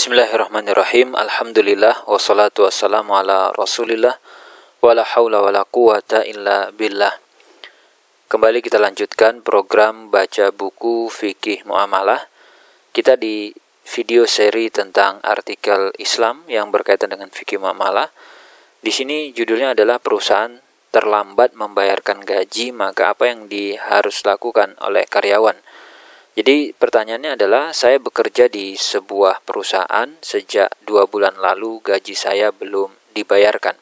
Bismillahirrahmanirrahim. Alhamdulillah wassalatu wassalamu ala Rasulillah wala haula wala quwata illa billah. Kembali kita lanjutkan program baca buku fikih muamalah. Kita di video seri tentang artikel Islam yang berkaitan dengan fikih muamalah. Di sini judulnya adalah perusahaan terlambat membayarkan gaji, maka apa yang harus lakukan oleh karyawan. Jadi pertanyaannya adalah, saya bekerja di sebuah perusahaan sejak 2 bulan lalu, gaji saya belum dibayarkan,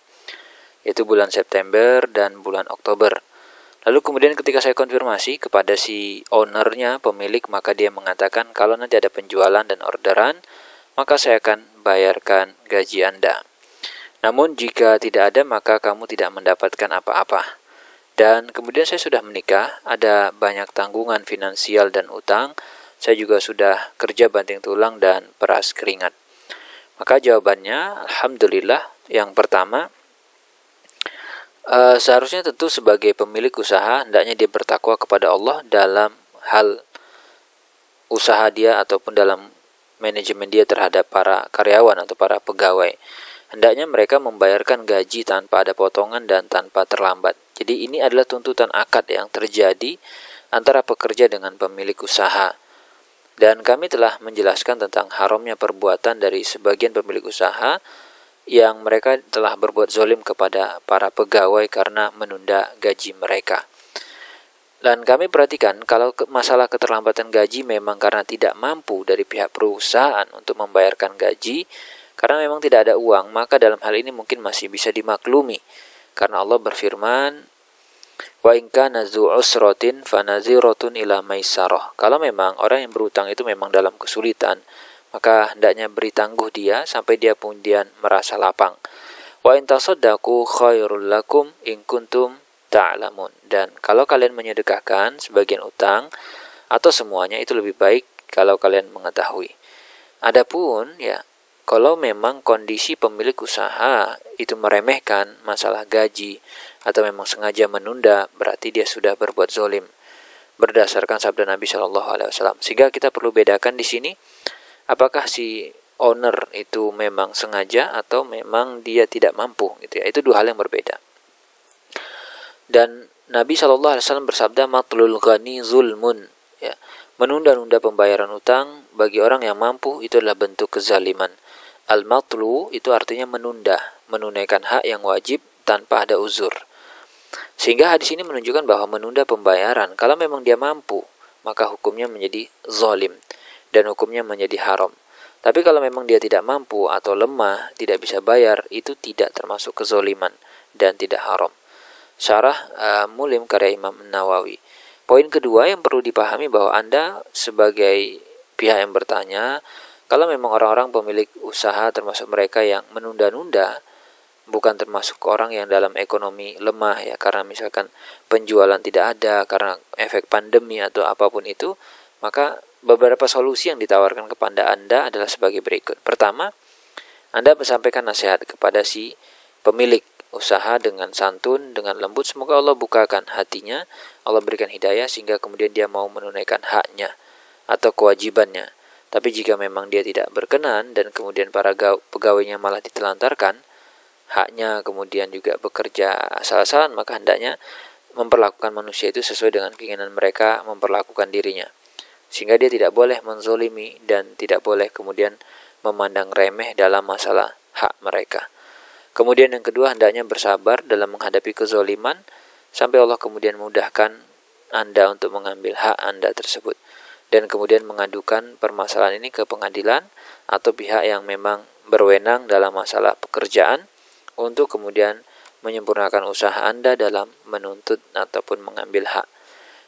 yaitu bulan September dan bulan Oktober. Lalu kemudian ketika saya konfirmasi kepada si ownernya, pemilik, maka dia mengatakan kalau nanti ada penjualan dan orderan, maka saya akan bayarkan gaji Anda. Namun jika tidak ada, maka kamu tidak mendapatkan apa-apa. Dan kemudian saya sudah menikah, ada banyak tanggungan finansial dan utang, saya juga sudah kerja banting tulang dan peras keringat. Maka jawabannya, Alhamdulillah, yang pertama, seharusnya tentu sebagai pemilik usaha, hendaknya dia bertakwa kepada Allah dalam hal usaha dia ataupun dalam manajemen dia terhadap para karyawan atau para pegawai. Hendaknya mereka membayarkan gaji tanpa ada potongan dan tanpa terlambat. Jadi ini adalah tuntutan akad yang terjadi antara pekerja dengan pemilik usaha. Dan kami telah menjelaskan tentang haramnya perbuatan dari sebagian pemilik usaha yang mereka telah berbuat zalim kepada para pegawai karena menunda gaji mereka. Dan kami perhatikan kalau masalah keterlambatan gaji memang karena tidak mampu dari pihak perusahaan untuk membayarkan gaji, karena memang tidak ada uang, maka dalam hal ini mungkin masih bisa dimaklumi. Karena Allah berfirman, wa in kana dzu usratin fanadhiratun ila maisarah. Kalau memang orang yang berutang itu memang dalam kesulitan, maka hendaknya beri tangguh dia sampai dia kemudian merasa lapang. Wa in tasaddaqu khairul lakum in kuntum ta'lamun. Dan kalau kalian menyedekahkan sebagian utang atau semuanya, itu lebih baik kalau kalian mengetahui. Adapun kalau memang kondisi pemilik usaha itu meremehkan masalah gaji atau memang sengaja menunda, berarti dia sudah berbuat zalim berdasarkan sabda Nabi SAW. Sehingga kita perlu bedakan di sini, apakah si owner itu memang sengaja atau memang dia tidak mampu, gitu ya. Itu dua hal yang berbeda. Dan Nabi SAW bersabda, matlul ghani zulmun, ya. Menunda-nunda pembayaran utang bagi orang yang mampu itu adalah bentuk kezaliman. Al-matlu itu artinya menunda, menunaikan hak yang wajib tanpa ada uzur. Sehingga hadis ini menunjukkan bahwa menunda pembayaran, kalau memang dia mampu, maka hukumnya menjadi zalim dan hukumnya menjadi haram. Tapi kalau memang dia tidak mampu atau lemah, tidak bisa bayar, itu tidak termasuk kezaliman dan tidak haram. Syarah Mulim karya Imam Nawawi. Poin kedua yang perlu dipahami bahwa Anda sebagai pihak yang bertanya, kalau memang orang-orang pemilik usaha termasuk mereka yang menunda-nunda, bukan termasuk orang yang dalam ekonomi lemah ya, karena misalkan penjualan tidak ada karena efek pandemi atau apapun itu, maka beberapa solusi yang ditawarkan kepada Anda adalah sebagai berikut. Pertama, Anda menyampaikan nasihat kepada si pemilik usaha dengan santun, dengan lembut. Semoga Allah bukakan hatinya, Allah berikan hidayah sehingga kemudian dia mau menunaikan haknya atau kewajibannya. Tapi jika memang dia tidak berkenan dan kemudian para pegawainya malah ditelantarkan, haknya kemudian juga bekerja asal-asalan, maka hendaknya memperlakukan manusia itu sesuai dengan keinginan mereka memperlakukan dirinya. Sehingga dia tidak boleh menzolimi dan tidak boleh kemudian memandang remeh dalam masalah hak mereka. Kemudian yang kedua, hendaknya bersabar dalam menghadapi kezoliman sampai Allah kemudian mudahkan Anda untuk mengambil hak Anda tersebut. Dan kemudian mengadukan permasalahan ini ke pengadilan atau pihak yang memang berwenang dalam masalah pekerjaan untuk kemudian menyempurnakan usaha Anda dalam menuntut ataupun mengambil hak.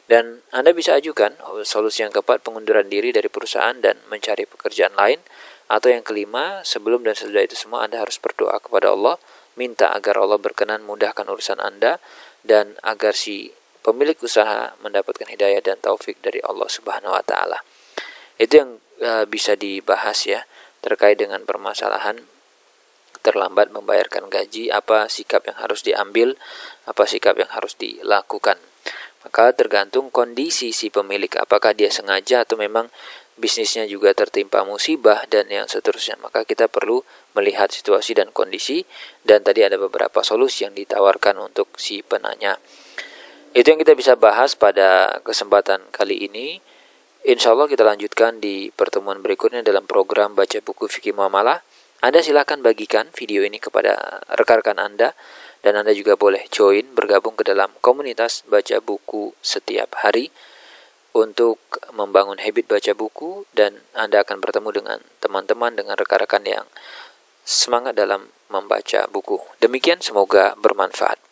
Dan Anda bisa ajukan solusi yang keempat, pengunduran diri dari perusahaan dan mencari pekerjaan lain. Atau yang kelima, sebelum dan sesudah itu semua Anda harus berdoa kepada Allah, minta agar Allah berkenan mudahkan urusan Anda dan agar si pemilik usaha mendapatkan hidayah dan taufik dari Allah Subhanahu wa taala. Itu yang bisa dibahas ya terkait dengan permasalahan terlambat membayarkan gaji, apa sikap yang harus diambil, apa sikap yang harus dilakukan. Maka tergantung kondisi si pemilik, apakah dia sengaja atau memang bisnisnya juga tertimpa musibah, dan yang seterusnya. Maka kita perlu melihat situasi dan kondisi, dan tadi ada beberapa solusi yang ditawarkan untuk si penanya. Itu yang kita bisa bahas pada kesempatan kali ini. Insya Allah kita lanjutkan di pertemuan berikutnya dalam program Baca Buku Fikih Muamalah. Anda silakan bagikan video ini kepada rekan-rekan Anda, dan Anda juga boleh join bergabung ke dalam komunitas baca buku setiap hari untuk membangun habit baca buku, dan Anda akan bertemu dengan teman-teman, dengan rekan-rekan yang semangat dalam membaca buku. Demikian, semoga bermanfaat.